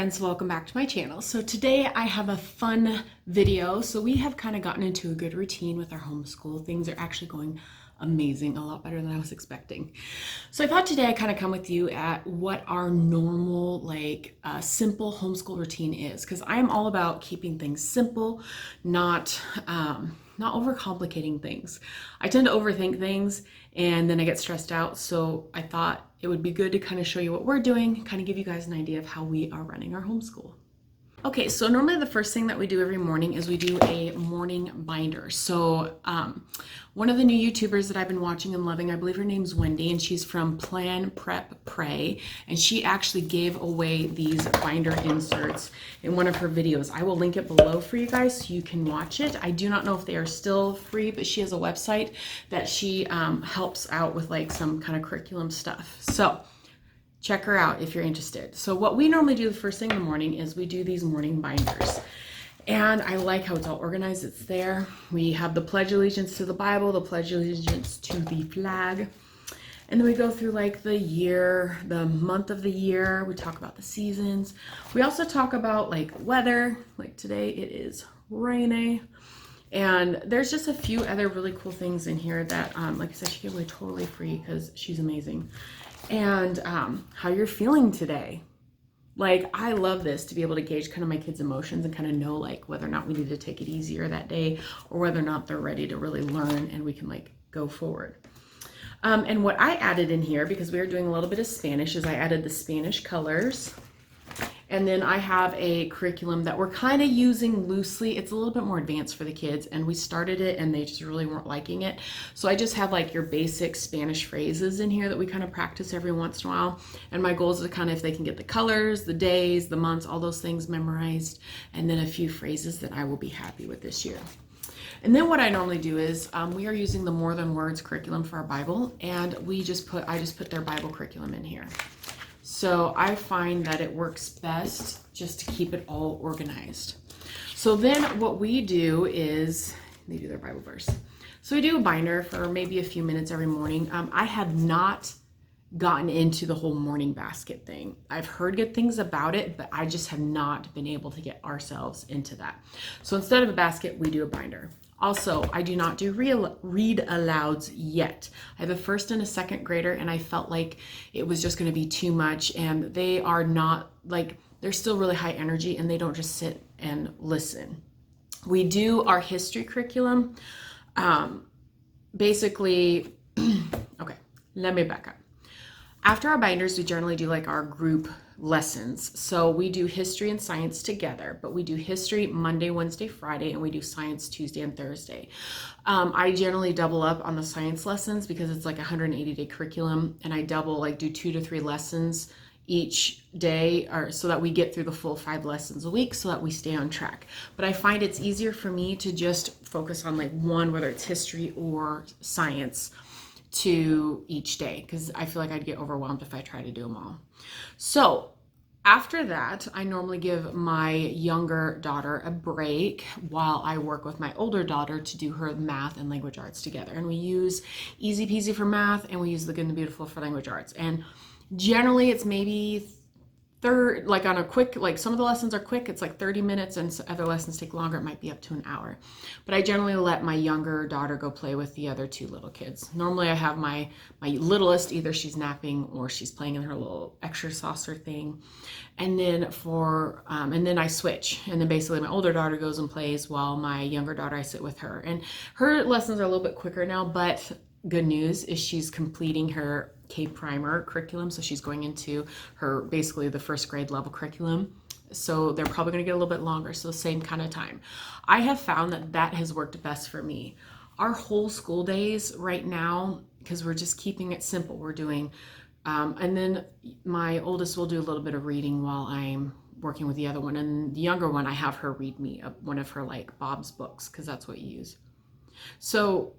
friends, welcome back to my channel. So today I have a fun video. So we have kind of gotten into a good routine with our homeschool. Things are actually going amazing, a lot better than I was expecting. So I thought today I'd kind of come with you at what our normal, simple homeschool routine is, because I am all about keeping things simple, not overcomplicating things. I tend to overthink things and then I get stressed out. So I thought it would be good to kind of show you what we're doing, kind of give you guys an idea of how we are running our homeschool. Okay, so normally the first thing that we do every morning is we do a morning binder. So one of the new YouTubers that I've been watching and loving, I believe her name's Wendy, and she's from Plan, Prep, Pray, and she actually gave away these binder inserts in one of her videos. I will link it below for you guys so you can watch it. I do not know if they are still free, but she has a website that she helps out with like some kind of curriculum stuff. So check her out if you're interested. So what we normally do the first thing in the morning is we do these morning binders. And I like how it's all organized. It's there. We have the Pledge Allegiance to the Bible, the Pledge Allegiance to the flag. And then we go through like the year, the month of the year. We talk about the seasons. We also talk about like weather. Like today it is rainy. And there's just a few other really cool things in here that, like I said, she gave away totally free because she's amazing. And how you're feeling today. Like, I love this to be able to gauge kind of my kids' emotions and kind of know like whether or not we need to take it easier that day or whether or not they're ready to really learn and we can like go forward. And what I added in here, because we are doing a little bit of Spanish, is I added the Spanish colors. And then I have a curriculum that we're kind of using loosely. It's a little bit more advanced for the kids, and we started it and they just really weren't liking it. So I just have like your basic Spanish phrases in here that we kind of practice every once in a while. And my goal is to kind of, if they can get the colors, the days, the months, all those things memorized, and then a few phrases that I will be happy with this year. And then what I normally do is we are using the More Than Words curriculum for our Bible, and I just put their Bible curriculum in here. So I find that it works best just to keep it all organized. So then what we do is, they do their Bible verse. So we do a binder for maybe a few minutes every morning. I have not gotten into the whole morning basket thing. I've heard good things about it, but I just have not been able to get ourselves into that. So instead of a basket, we do a binder. Also, I do not do read alouds yet. I have a first and a second grader, and I felt like it was just going to be too much, and they are not like, they're still really high energy and they don't just sit and listen. We do our history curriculum. Basically, okay, let me back up. After our binders, we generally do like our group lessons. So we do history and science together, but we do history Monday, Wednesday, Friday, and we do science Tuesday and Thursday. I generally double up on the science lessons because it's like a 180-day curriculum, and I double, like do 2 to 3 lessons each day, or so that we get through the full 5 lessons a week so that we stay on track. But I find it's easier for me to just focus on like one, whether it's history or science, to each day, because I feel like I'd get overwhelmed if I try to do them all. So after that, I normally give my younger daughter a break while I work with my older daughter to do her math and language arts together. And we use Easy Peasy for math, and we use The Good and the Beautiful for language arts. And generally it's maybe like on a quick, like some of the lessons are quick, it's like 30 minutes, and other lessons take longer, it might be up to an hour. But I generally let my younger daughter go play with the other 2 little kids. Normally I have my littlest, either she's napping or she's playing in her little extra saucer thing. And then and then I switch. And then basically my older daughter goes and plays while my younger daughter, I sit with her. And her lessons are a little bit quicker now, but good news is she's completing her K-primer curriculum. So she's going into her, basically the first grade level curriculum. So they're probably going to get a little bit longer. So same kind of time. I have found that that has worked best for me. Our whole school days right now, because we're just keeping it simple, we're doing, and then my oldest will do a little bit of reading while I'm working with the other one. And the younger one, I have her read me one of her like Bob's books, because that's what you use. So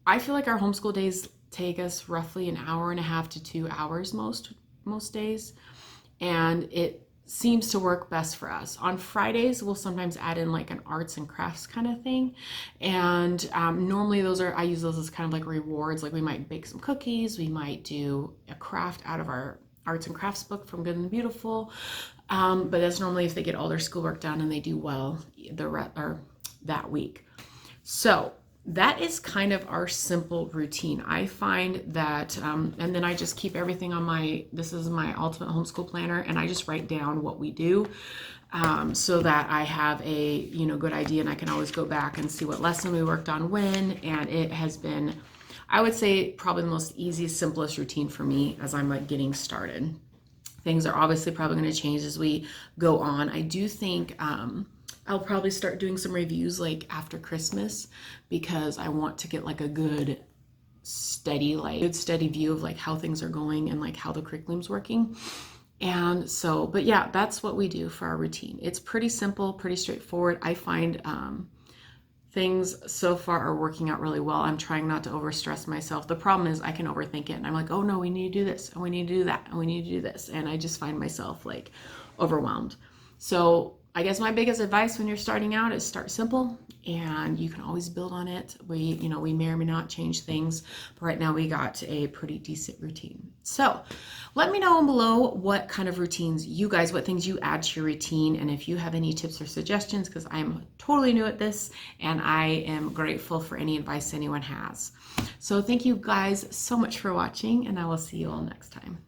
I feel like our homeschool days take us roughly an hour and a half to 2 hours most days, and it seems to work best for us. On Fridays, we'll sometimes add in like an arts and crafts kind of thing, and normally I use those as kind of like rewards. Like we might bake some cookies, we might do a craft out of our arts and crafts book from Good and Beautiful. But that's normally if they get all their schoolwork done and they do well or that week. So that is kind of our simple routine. I find that, and then I just keep everything on this is my ultimate homeschool planner, and I just write down what we do, so that I have a, good idea, and I can always go back and see what lesson we worked on when. And it has been, I would say, probably the most easiest, simplest routine for me as I'm like getting started. Things are obviously probably going to change as we go on. I do think, I'll probably start doing some reviews like after Christmas, because I want to get like a good steady view of like how things are going and like how the curriculum's working. And so, but yeah, that's what we do for our routine. It's pretty simple, pretty straightforward. I find things so far are working out really well. I'm trying not to overstress myself. The problem is I can overthink it, and I'm like, oh no, we need to do this, and we need to do that, and we need to do this. And I just find myself like overwhelmed. So I guess my biggest advice when you're starting out is start simple, and you can always build on it. We may or may not change things, but right now we got a pretty decent routine. So let me know below what kind of routines what things you add to your routine, and if you have any tips or suggestions, because I'm totally new at this and I am grateful for any advice anyone has. So thank you guys so much for watching, and I will see you all next time.